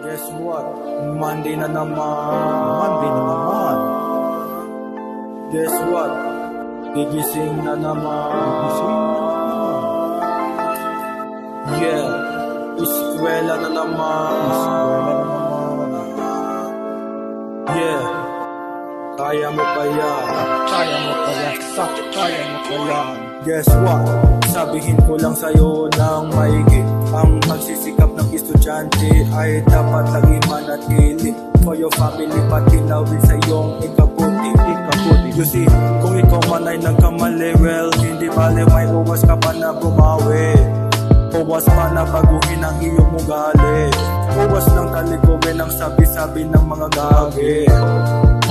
Guess what? Monday na naman. Monday na naman. Guess what? Gigising na naman. Gising na naman. Yeah, eskwela na naman. Eskwela na naman. Yeah, kaya mo pa yan. Kaya mo pa yan. Kaya mo pa yan. Guess what? Sabihin ko lang sa'yo ng maigi. Ang pagsisikap ng estudyante ay dapat lagi manatili. For your family, pati lawin sa iyong ikabuti. You see, kung ikaw man ay nagkamali, well, hindi bale may uwas ka pa na bumawi. Uwas pa na baguhin ang iyong ugali. Uwas ng talikumin ang sabi-sabi ng mga gagi.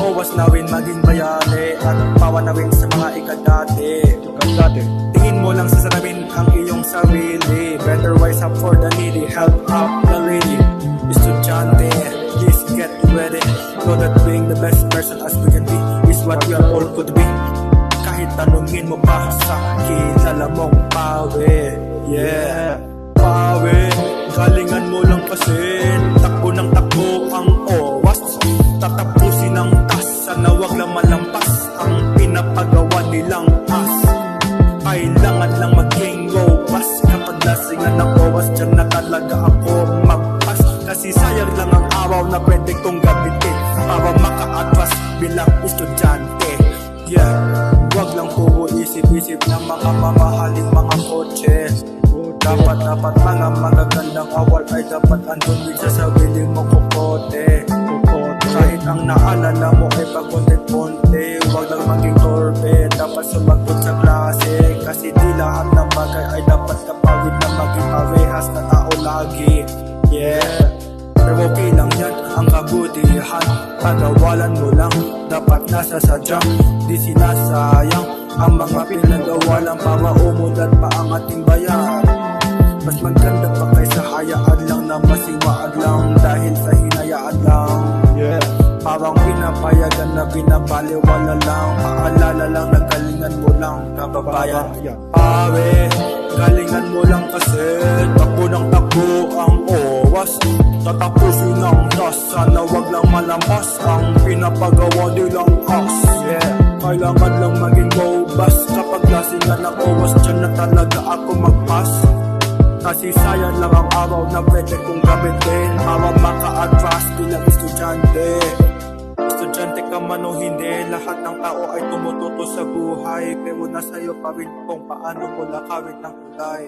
Uwas nawin maging bayani at pawanawin sa mga ikadati. Tingin mo lang sa salamin ang iyong sarili. Better wise up for the needy, help out the lady. Estudyante, please get ready. Know that being the best person as we can be is what we are all could be. Kahit tanungin mo pa sa kilala mong pawe. Yeah, pawe, galingan mo lang kasi. Takbo ng takbo ang owas. Tatapusin ang tas, sana wag lang malampas ang pinapagawa nilang as. Kailangan lang maging robust. Kapag lasingan ng owas, dyan na talaga ako magpas. Kasi sayang lang ang araw na pwede kong gamitin para maka-atras bilang estudyante. Yeah, wag lang puro isip-isip ng mga mamahaling mga kotse. Dapat mga magagandang awal ay dapat andun din sa sarili mo kukote. Kahit ang naalala mo ay pagunti-punti, wag lang maging torpe. Dapat sumagot sa klase, kasi di lahat ng bagay ay dapat kapawid na maging parehas na tao lagi. Yeah, pero okay lang yan ang kabutihan. Pagawalan mo lang, dapat nasa sadyang di sinasayang ang mga pinagawa lang para umunlad pa ang ating bayan. Mas maganda pa kaysa hayaan lang na masiwaan lang dahil sa hinayaan lang. Yeah. Parang pinapayagan na binabaliwala lang. Paalala lang na galingan mo lang, kababayan. Pare, galingan mo lang kasi takbo ng takbo ang owas. Tatapusin ang tas, sana wag lang malampas ang pinapagawa nilang as. Yeah, kailangan lang maging robust. Kapag lasingan ng owas, dyan na talaga ako magpas. Kasi sayang lang ang araw na pwede kong gamitin para maka-atras bilang estudyante. Estudyante ka man o hindi, lahat ng tao ay tumututo sa buhay. Pero nasa iyo pa rin kung paano mo lakawin ng kulay.